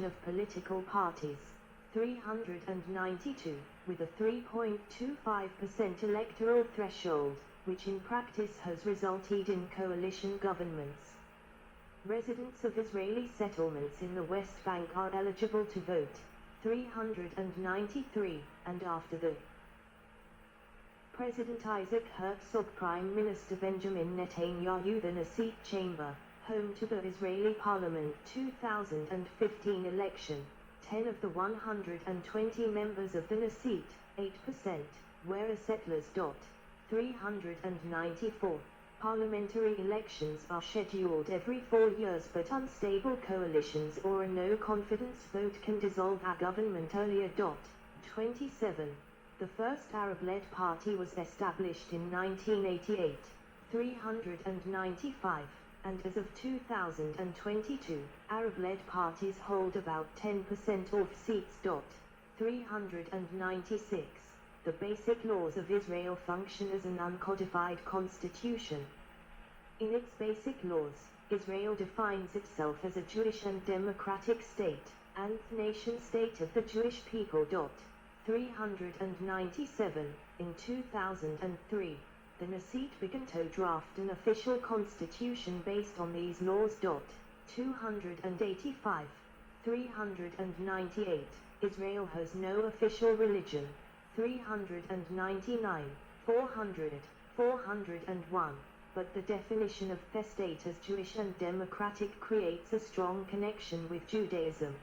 of political parties, 392, with a 3.25% electoral threshold, which in practice has resulted in coalition governments. Residents of Israeli settlements in the West Bank are eligible to vote, 393, and after the President Isaac Herzog, Prime Minister Benjamin Netanyahu, the Knesset chamber, home to the Israeli Parliament 2015 election, 10 of the 120 members of the Knesset, 8%, were settlers. 394. Parliamentary elections are scheduled every 4 years, but unstable coalitions or a no-confidence vote can dissolve a government earlier. 27. The first Arab-led party was established in 1988, 395, and as of 2022, Arab-led parties hold about 10% of seats. 396. The basic laws of Israel function as an uncodified constitution. In its basic laws, Israel defines itself as a Jewish and democratic state, and nation-state of the Jewish people. 397. In 2003, the Knesset began to draft an official constitution based on these laws. 285. 398. Israel has no official religion. 399. 400. 401. But the definition of the state as Jewish and democratic creates a strong connection with Judaism.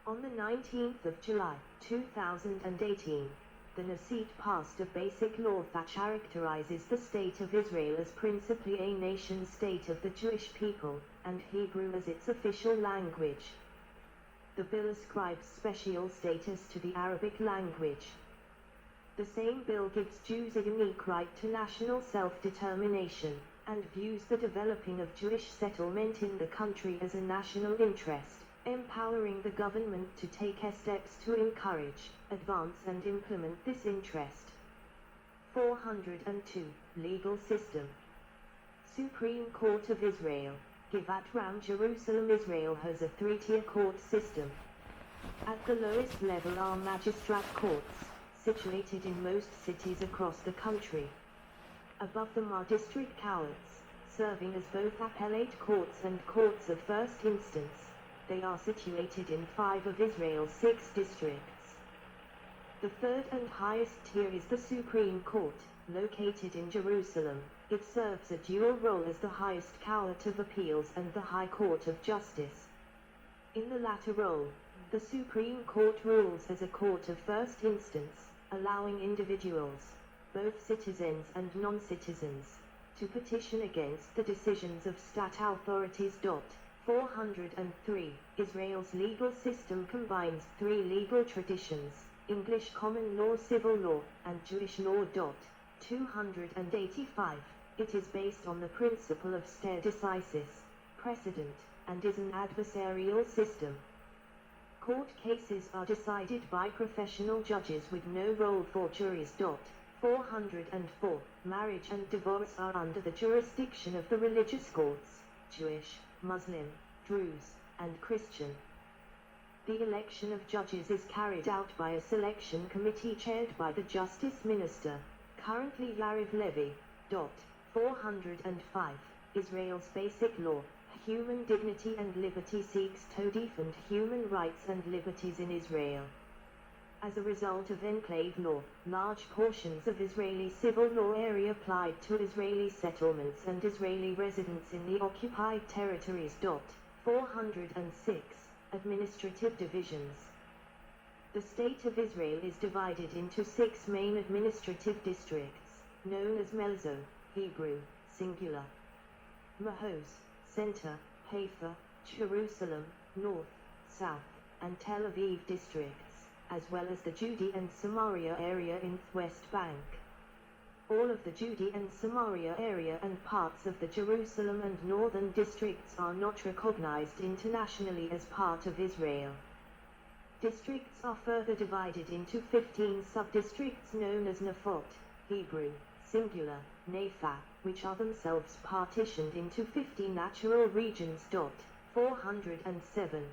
On the 19th of July, 2018, the Knesset passed a basic law that characterizes the state of Israel as principally a nation-state of the Jewish people, and Hebrew as its official language. The bill ascribes special status to the Arabic language. The same bill gives Jews a unique right to national self-determination, and views the developing of Jewish settlement in the country as a national interest, empowering the government to take steps to encourage, advance and implement this interest. 402. Legal system. Supreme Court of Israel. Givat Ram, Jerusalem. Israel has a three-tier court system. At the lowest level are magistrate courts, situated in most cities across the country. Above them are district courts, serving as both appellate courts and courts of first instance. They are situated in 5 of Israel's 6 districts. The third and highest tier is the Supreme Court, located in Jerusalem. It serves a dual role as the highest court of appeals and the High Court of Justice. In the latter role, the Supreme Court rules as a court of first instance, allowing individuals, both citizens and non-citizens, to petition against the decisions of state authorities. 403. Israel's legal system combines 3 legal traditions: English common law, civil law, and Jewish law. 285. It is based on the principle of stare decisis, precedent, and is an adversarial system. Court cases are decided by professional judges with no role for juries. 404. Marriage and divorce are under the jurisdiction of the religious courts, Jewish, Muslim, Druze, and Christian. The election of judges is carried out by a selection committee chaired by the Justice Minister, currently Yariv Levy. 405. Israel's basic law, human dignity and liberty, seeks to defend human rights and liberties in Israel. As a result of enclave law, large portions of Israeli civil law area applied to Israeli settlements and Israeli residents in the occupied territories. 406. Administrative divisions. The state of Israel is divided into 6 main administrative districts, known as Melzo, Hebrew, singular, Mahos, Center, Haifa, Jerusalem, North, South, and Tel Aviv districts, as well as the Judea and Samaria area in the West Bank. All of the Judea and Samaria area and parts of the Jerusalem and northern districts are not recognized internationally as part of Israel. Districts are further divided into 15 sub-districts known as Nafot, Hebrew, singular, Nepha, which are themselves partitioned into 50 natural regions. 407.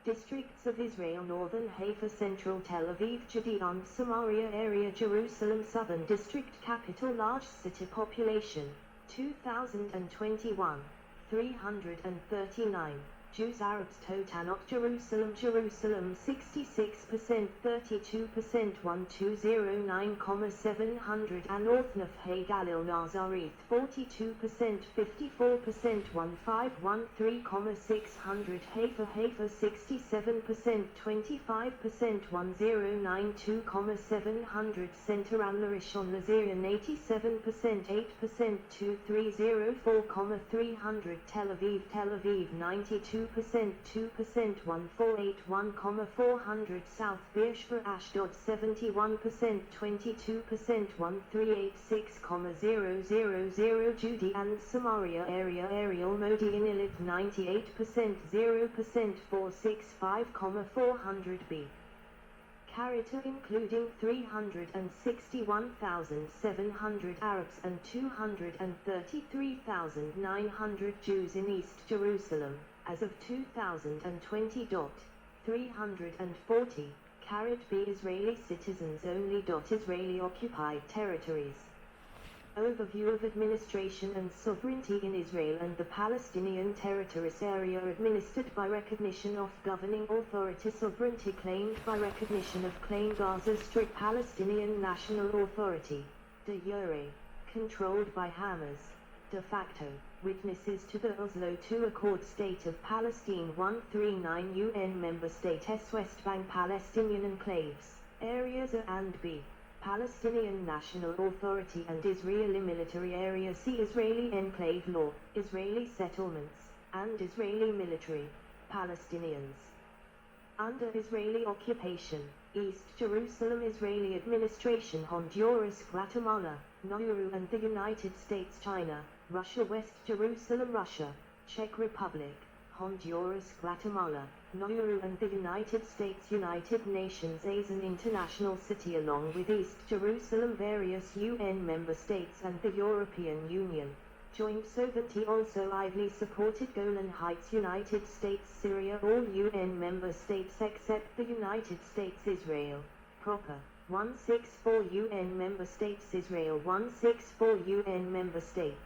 Districts of Israel: Northern Haifa, Central Tel Aviv, Judean Samaria area, Jerusalem. Southern District Capital. Large city population 2021 339 Jews, Arabs. Totanot Jerusalem, Jerusalem 66%, 32%, 1209,700. Anorthnaf Hay Galil Nazareth 42%, 54%, 1513,600. Haifa, Haifa 67%, 25%, 1092,700. Center Al-Rishon LaZarian 87%, 8%, 2304,300. Tel Aviv, Tel Aviv 92%, 2%, 1481,400. South Beersheba, Ashdod 71%, 22%, 1386,000. Judean Samaria area, Ariel Modi'in Ilit 98%, 0%, 465,400. B. Carita including 361,700 Arabs and 233,900 Jews in East Jerusalem, as of 2020. 340, B Israeli citizens only. Israeli occupied territories. Overview of administration and sovereignty in Israel and the Palestinian territories. Area administered by recognition of governing authority. Sovereignty claimed by recognition of claim. Gaza Strip Palestinian National Authority, de jure. Controlled by Hamas. De facto, witnesses to the Oslo II Accord. State of Palestine 139 UN member state S. West Bank Palestinian enclaves, areas A and B. Palestinian National Authority and Israeli military area. See Israeli enclave law, Israeli settlements, and Israeli military. Palestinians under Israeli occupation. East Jerusalem Israeli administration. Honduras, Guatemala, Nauru and the United States. China, Russia. West Jerusalem, Russia, Czech Republic, Honduras, Guatemala, Nauru and the United States. United Nations as an international city along with East Jerusalem. Various UN member states and the European Union. Joint sovereignty also widely supported. Golan Heights, United States. Syria. All UN member states except the United States. Israel proper. 164 UN member states. Israel 164 UN member states.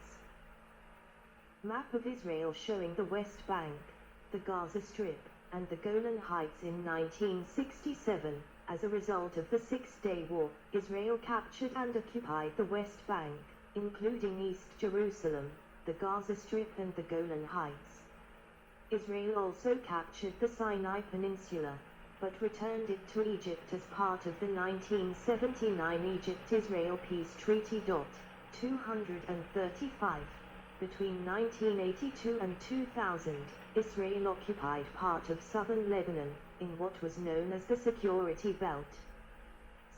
Map of Israel showing the West Bank, the Gaza Strip, and the Golan Heights in 1967. As a result of the Six-Day War, Israel captured and occupied the West Bank, including East Jerusalem, the Gaza Strip and the Golan Heights. Israel also captured the Sinai Peninsula, but returned it to Egypt as part of the 1979 Egypt-Israel Peace Treaty. 235. Between 1982 and 2000, Israel occupied part of southern Lebanon, in what was known as the Security Belt.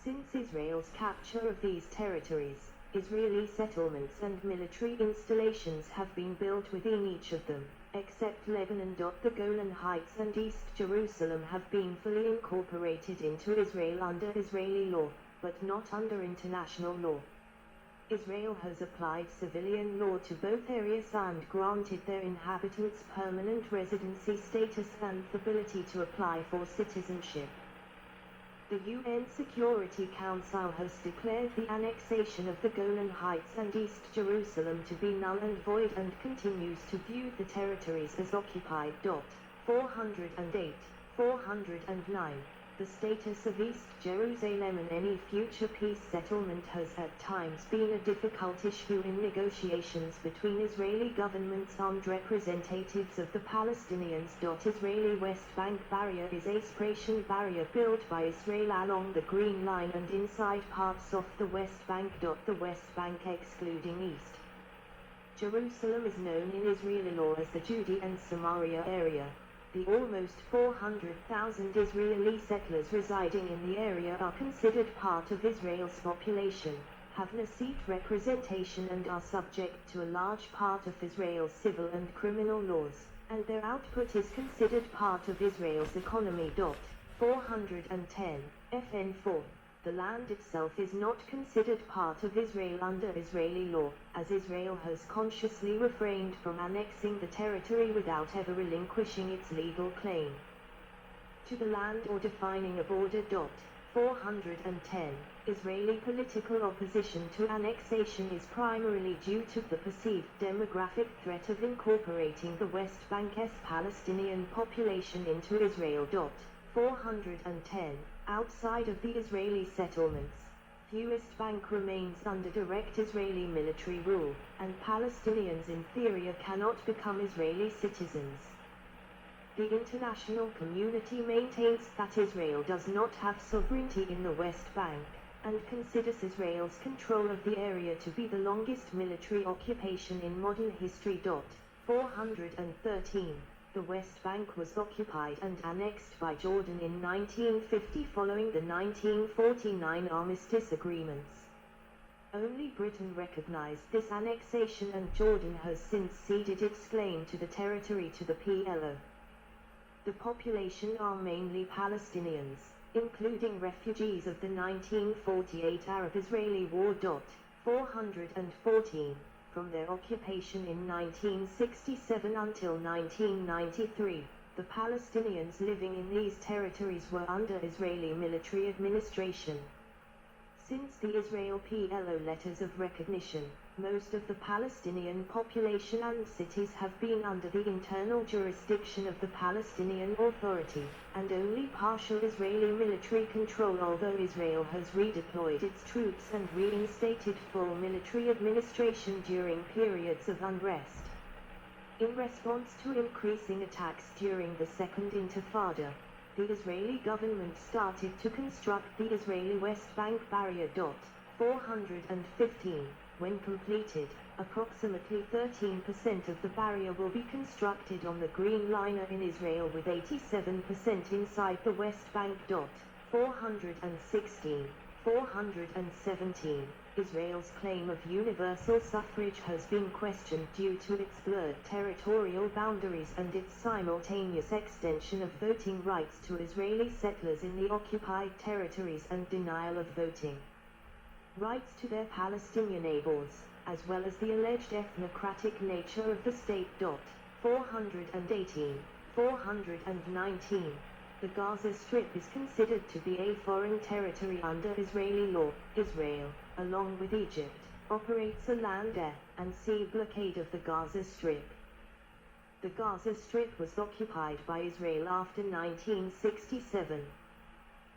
Since Israel's capture of these territories, Israeli settlements and military installations have been built within each of them, except Lebanon. The Golan Heights and East Jerusalem have been fully incorporated into Israel under Israeli law, but not under international law. Israel has applied civilian law to both areas and granted their inhabitants permanent residency status and the ability to apply for citizenship. The UN Security Council has declared the annexation of the Golan Heights and East Jerusalem to be null and void and continues to view the territories as occupied. 408, 409. The status of East Jerusalem and any future peace settlement has at times been a difficult issue in negotiations between Israeli governments and representatives of the Palestinians. Israeli West Bank barrier is a separation barrier built by Israel along the Green Line and inside parts of the West Bank. The West Bank excluding East Jerusalem is known in Israeli law as the Judean Samaria area. The almost 400,000 Israeli settlers residing in the area are considered part of Israel's population, have Knesset representation and are subject to a large part of Israel's civil and criminal laws, and their output is considered part of Israel's economy. 410, FN4. The land itself is not considered part of Israel under Israeli law, as Israel has consciously refrained from annexing the territory without ever relinquishing its legal claim. to the land or defining a border. 410. Israeli political opposition to annexation is primarily due to the perceived demographic threat of incorporating the West Bank's Palestinian population into Israel. 410. Outside of the Israeli settlements, West Bank remains under direct Israeli military rule, and Palestinians in theory cannot become Israeli citizens. The international community maintains that Israel does not have sovereignty in the West Bank, and considers Israel's control of the area to be the longest military occupation in modern history. 413. The West Bank was occupied and annexed by Jordan in 1950 following the 1949 armistice agreements. Only Britain recognized this annexation, and Jordan has since ceded its claim to the territory to the PLO. The population are mainly Palestinians, including refugees of the 1948 Arab-Israeli War. 414. From their occupation in 1967 until 1993, the Palestinians living in these territories were under Israeli military administration. Since the Israel PLO letters of recognition, most of the Palestinian population and cities have been under the internal jurisdiction of the Palestinian Authority, and only partial Israeli military control, although Israel has redeployed its troops and reinstated full military administration during periods of unrest. In response to increasing attacks during the Second Intifada, the Israeli government started to construct the Israeli West Bank barrier. 415. When completed, approximately 13% of the barrier will be constructed on the Green Line in Israel, with 87% inside the West Bank. 416. 417. Israel's claim of universal suffrage has been questioned due to its blurred territorial boundaries and its simultaneous extension of voting rights to Israeli settlers in the occupied territories and denial of voting rights to their Palestinian neighbors, as well as the alleged ethnocratic nature of the state. 418. 419. The Gaza Strip is considered to be a foreign territory under Israeli law. Israel, along with Egypt, operates a land, air, and sea blockade of the Gaza Strip. The Gaza Strip was occupied by Israel after 1967.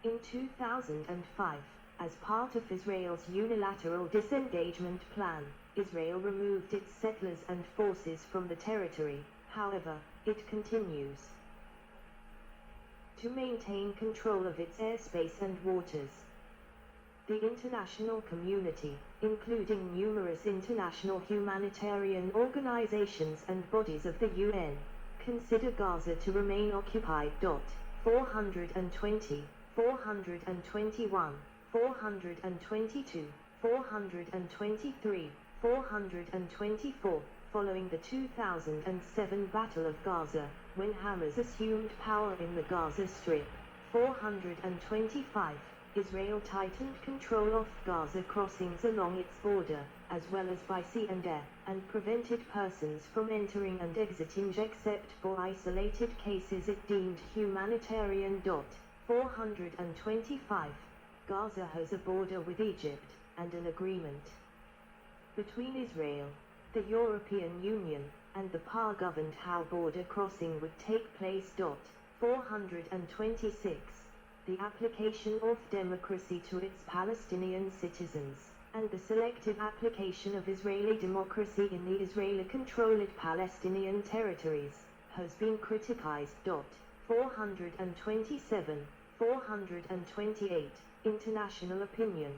In 2005, as part of Israel's unilateral disengagement plan, Israel removed its settlers and forces from the territory. However, it continues to maintain control of its airspace and waters. The international community, including numerous international humanitarian organizations and bodies of the UN, consider Gaza to remain occupied. 420, 421, 422, 423, 424, following the 2007 Battle of Gaza, when Hamas assumed power in the Gaza Strip. 425. Israel tightened control of Gaza crossings along its border, as well as by sea and air, and prevented persons from entering and exiting except for isolated cases it deemed humanitarian. 425. Gaza has a border with Egypt, and an agreement between Israel, the European Union, and the PA governed how border crossing would take place. 426. The application of democracy to its Palestinian citizens, and the selective application of Israeli democracy in the Israeli-controlled Palestinian territories, has been criticized. 427, 428. International opinion.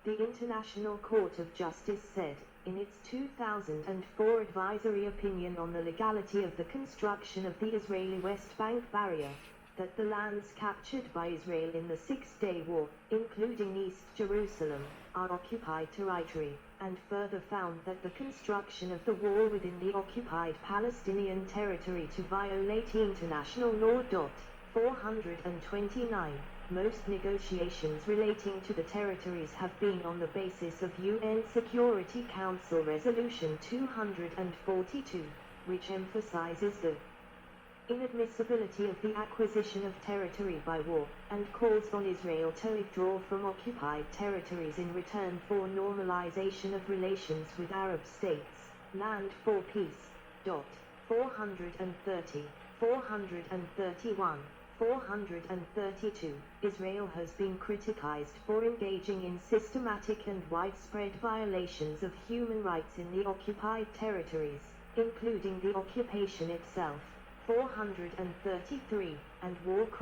The International Court of Justice said, in its 2004 advisory opinion on the legality of the construction of the Israeli West Bank barrier, that the lands captured by Israel in the Six-Day War, including East Jerusalem, are occupied territory, and further found that the construction of the wall within the occupied Palestinian territory to violate international law. 429. Most negotiations relating to the territories have been on the basis of UN Security Council Resolution 242, which emphasizes the inadmissibility of the acquisition of territory by war, and calls on Israel to withdraw from occupied territories in return for normalization of relations with Arab states, land for peace. 430, 431, 432. Israel has been criticized for engaging in systematic and widespread violations of human rights in the occupied territories, including the occupation itself. 433, and war crimes.